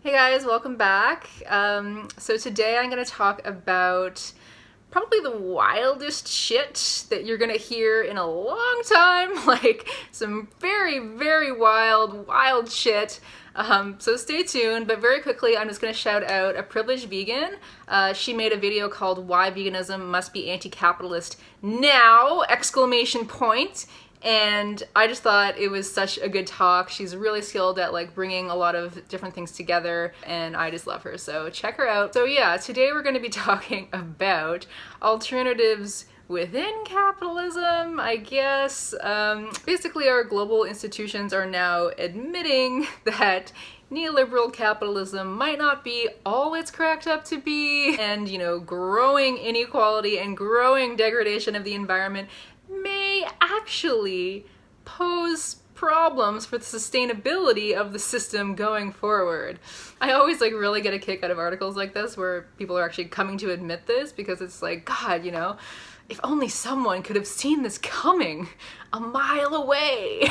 Hey guys, welcome back. So today I'm going to talk about probably the wildest shit that you're going to hear in a long time, like some very wild shit. So stay tuned, but very quickly I'm just going to shout out a privileged vegan. She made a video called Why Veganism Must Be Anti-Capitalist Now! Exclamation point. And I just thought it was such a good talk. She's really skilled at like bringing a lot of different things together, and I just love her, so check her out. So yeah, today we're going to be talking about alternatives within capitalism, I guess. Basically, our global institutions are now admitting that neoliberal capitalism might not be all it's cracked up to be, and growing inequality and growing degradation of the environment may actually pose problems for the sustainability of the system going forward. I always really get a kick out of articles like this where people are actually coming to admit this, because it's like, God, if only someone could have seen this coming a mile away.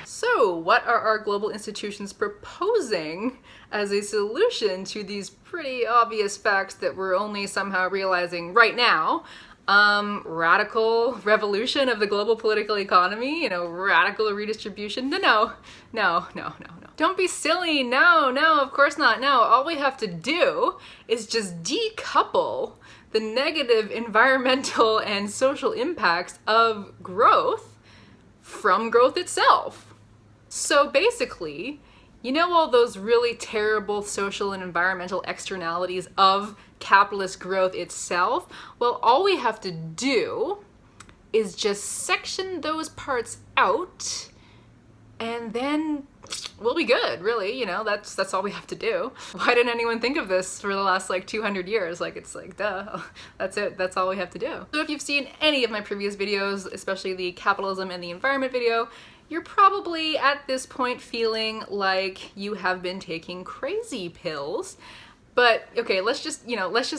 So, what are our global institutions proposing as a solution to these pretty obvious facts that we're only somehow realizing right now? Radical revolution of the global political economy, radical redistribution. No. Don't be silly. No, of course not. No, all we have to do is just decouple the negative environmental and social impacts of growth from growth itself. So basically, all those really terrible social and environmental externalities of capitalist growth itself? Well, all we have to do is just section those parts out, and then we'll be good, really. That's all we have to do. Why didn't anyone think of this for the last 200 years? It's duh, that's it, that's all we have to do. So if you've seen any of my previous videos, especially the capitalism and the environment video, you're probably at this point feeling like you have been taking crazy pills. But okay, let's just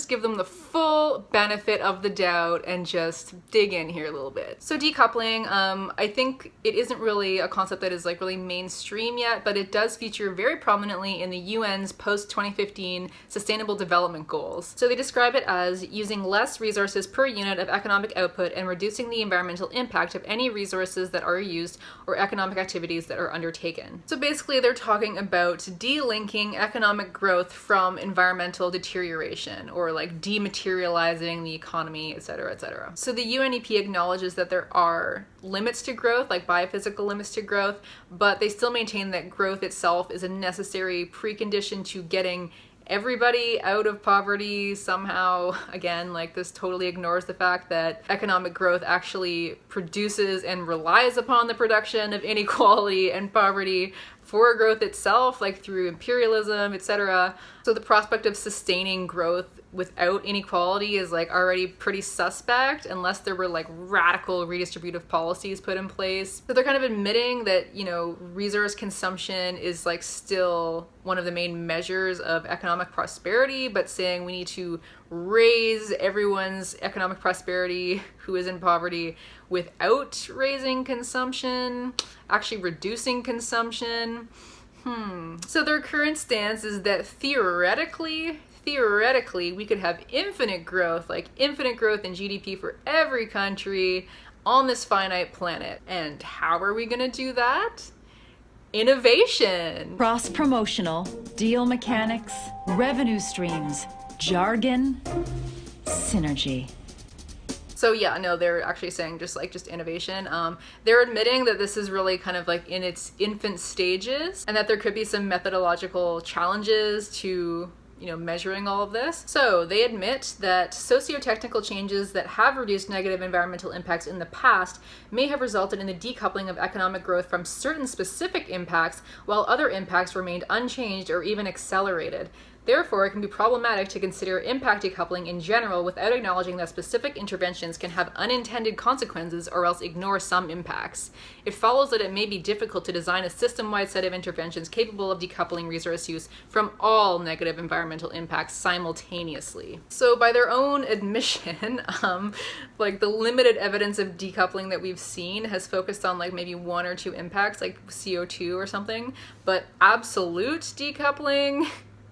give them the full benefit of the doubt and just dig in here a little bit. So decoupling, I think it isn't really a concept that is really mainstream yet, but it does feature very prominently in the UN's post-2015 Sustainable Development Goals. So they describe it as using less resources per unit of economic output and reducing the environmental impact of any resources that are used or economic activities that are undertaken. So basically they're talking about delinking economic growth from environmental deterioration, or dematerializing the economy, etc., etc. So the UNEP acknowledges that there are limits to growth, like biophysical limits to growth, but they still maintain that growth itself is a necessary precondition to getting everybody out of poverty somehow. Again, this totally ignores the fact that economic growth actually produces and relies upon the production of inequality and poverty for growth itself, through imperialism, etc. So the prospect of sustaining growth without inequality is already pretty suspect, unless there were radical redistributive policies put in place. So they're kind of admitting that resource consumption is still one of the main measures of economic prosperity, but saying we need to raise everyone's economic prosperity who is in poverty without raising consumption, actually reducing consumption. So their current stance is that theoretically we could have infinite growth, infinite growth in GDP for every country on this finite planet. And how are we gonna do that? Innovation. Cross-promotional, deal mechanics, revenue streams, jargon, synergy. So yeah, no, they're actually saying just innovation. They're admitting that this is really kind of in its infant stages, and that there could be some methodological challenges to measuring all of this. So they admit that socio-technical changes that have reduced negative environmental impacts in the past may have resulted in the decoupling of economic growth from certain specific impacts, while other impacts remained unchanged or even accelerated. Therefore, it can be problematic to consider impact decoupling in general without acknowledging that specific interventions can have unintended consequences or else ignore some impacts. It follows that it may be difficult to design a system-wide set of interventions capable of decoupling resource use from all negative environmental impacts simultaneously. So by their own admission, like the limited evidence of decoupling that we've seen has focused on like maybe one or two impacts, like CO2 or something, but absolute decoupling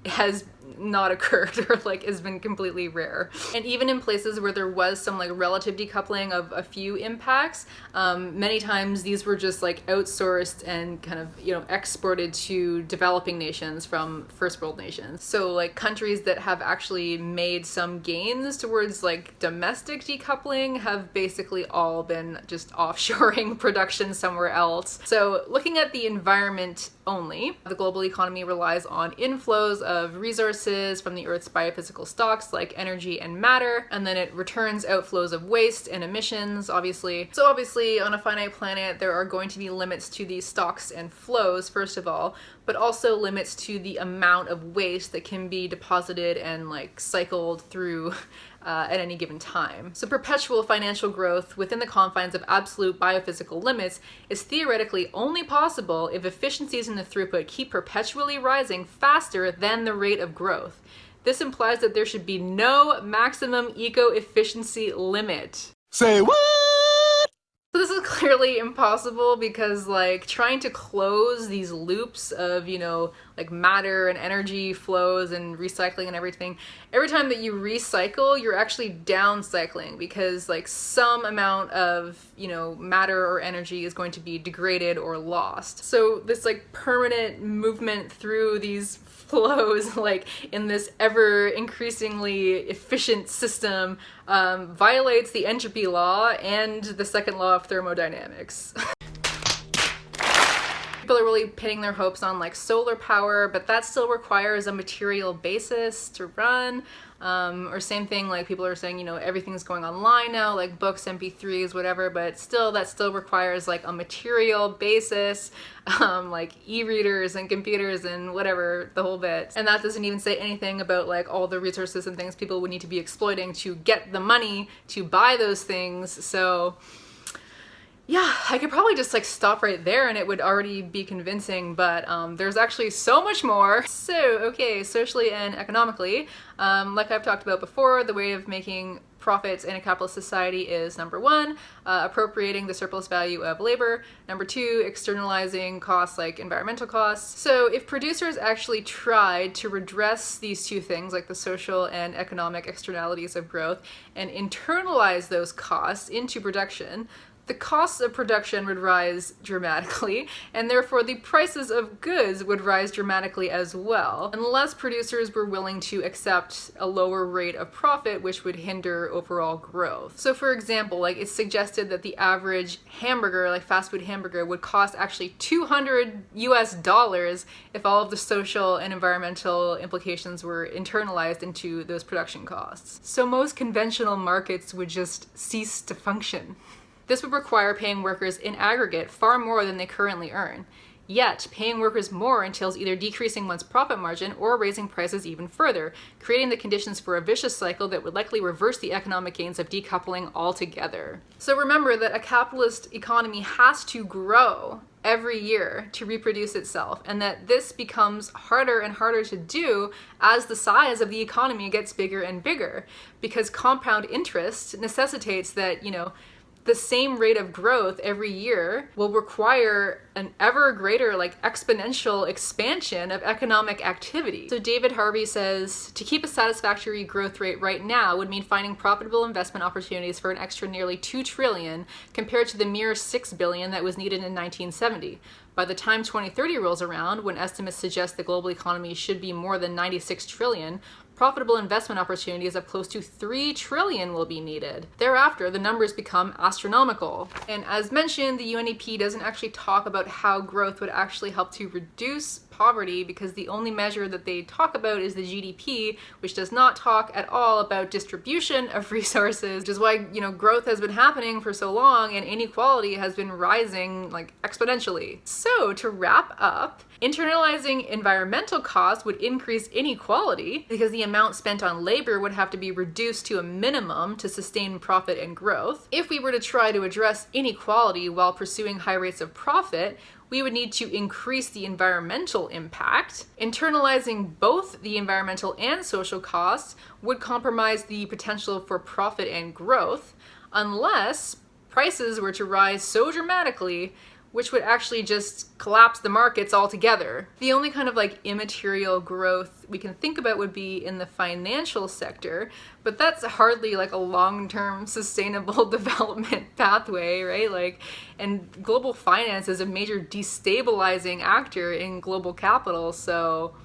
has not occurred or like has been completely rare. And even in places where there was some like relative decoupling of a few impacts, many times these were just like outsourced and kind of, you know, exported to developing nations from first world nations. So like countries that have actually made some gains towards like domestic decoupling have basically all been just offshoring production somewhere else. So looking at the environment only, the global economy relies on inflows of resources from the Earth's biophysical stocks like energy and matter, and then it returns outflows of waste and emissions, obviously. So obviously on a finite planet there are going to be limits to these stocks and flows, first of all, but also limits to the amount of waste that can be deposited and like cycled through at any given time. So perpetual financial growth within the confines of absolute biophysical limits is theoretically only possible if efficiencies in the throughput keep perpetually rising faster than the rate of growth. This implies that there should be no maximum eco-efficiency limit. Say what? So this is clearly impossible because like trying to close these loops of, you know, like matter and energy flows and recycling and everything, every time that you recycle, you're actually downcycling because like some amount of, you know, matter or energy is going to be degraded or lost. So this like permanent movement through these flows, like in this ever increasingly efficient system, violates the entropy law and the second law of thermodynamics. People are really pinning their hopes on like solar power, but that still requires a material basis to run. Or same thing, like people are saying, you know, everything's going online now, like books, MP3s, whatever, but still, that still requires like a material basis, like e-readers and computers and whatever, the whole bit. And that doesn't even say anything about like all the resources and things people would need to be exploiting to get the money to buy those things. So yeah, I could probably just like stop right there and it would already be convincing, but there's actually so much more. So, okay, socially and economically, like I've talked about before, the way of making profits in a capitalist society is number one, appropriating the surplus value of labor. Number two, externalizing costs like environmental costs. So if producers actually tried to redress these two things, like the social and economic externalities of growth, and internalize those costs into production, the costs of production would rise dramatically, and therefore the prices of goods would rise dramatically as well, unless producers were willing to accept a lower rate of profit, which would hinder overall growth. So for example, like it's suggested that the average hamburger, like fast food hamburger, would cost actually $200 US if all of the social and environmental implications were internalized into those production costs. So most conventional markets would just cease to function. This would require paying workers in aggregate far more than they currently earn. Yet, paying workers more entails either decreasing one's profit margin or raising prices even further, creating the conditions for a vicious cycle that would likely reverse the economic gains of decoupling altogether. So remember that a capitalist economy has to grow every year to reproduce itself, and that this becomes harder and harder to do as the size of the economy gets bigger and bigger, because compound interest necessitates that, you know, the same rate of growth every year will require an ever greater, like exponential expansion of economic activity. So David Harvey says, to keep a satisfactory growth rate right now would mean finding profitable investment opportunities for an extra nearly $2 trillion compared to the mere $6 billion that was needed in 1970. By the time 2030 rolls around, when estimates suggest the global economy should be more than $96 trillion, profitable investment opportunities of close to 3 trillion will be needed. Thereafter, the numbers become astronomical. And as mentioned, the UNEP doesn't actually talk about how growth would actually help to reduce poverty, because the only measure that they talk about is the GDP, which does not talk at all about distribution of resources, which is why, growth has been happening for so long and inequality has been rising like exponentially. So to wrap up, internalizing environmental costs would increase inequality because the amount spent on labor would have to be reduced to a minimum to sustain profit and growth. If we were to try to address inequality while pursuing high rates of profit, we would need to increase the environmental impact. Internalizing both the environmental and social costs would compromise the potential for profit and growth, unless prices were to rise so dramatically, which would actually just collapse the markets altogether. The only kind of immaterial growth we can think about would be in the financial sector, but that's hardly a long-term sustainable development pathway, right? And global finance is a major destabilizing actor in global capital, so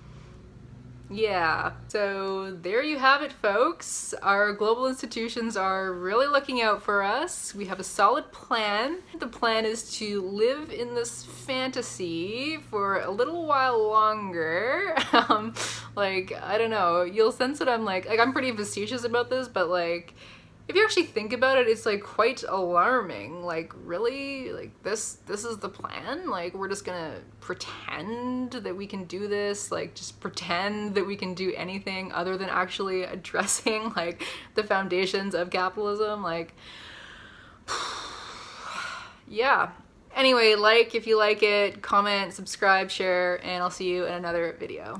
yeah, so there you have it, folks. Our global institutions are really looking out for us. We have a solid plan. The plan is to live in this fantasy for a little while longer. I don't know, you'll sense that I'm pretty facetious about this, but if you actually think about it, it's quite alarming. Really? This is the plan? We're just gonna pretend that we can do this? Just pretend that we can do anything other than actually addressing the foundations of capitalism? Yeah. Anyway, if you like it, comment, subscribe, share, and I'll see you in another video.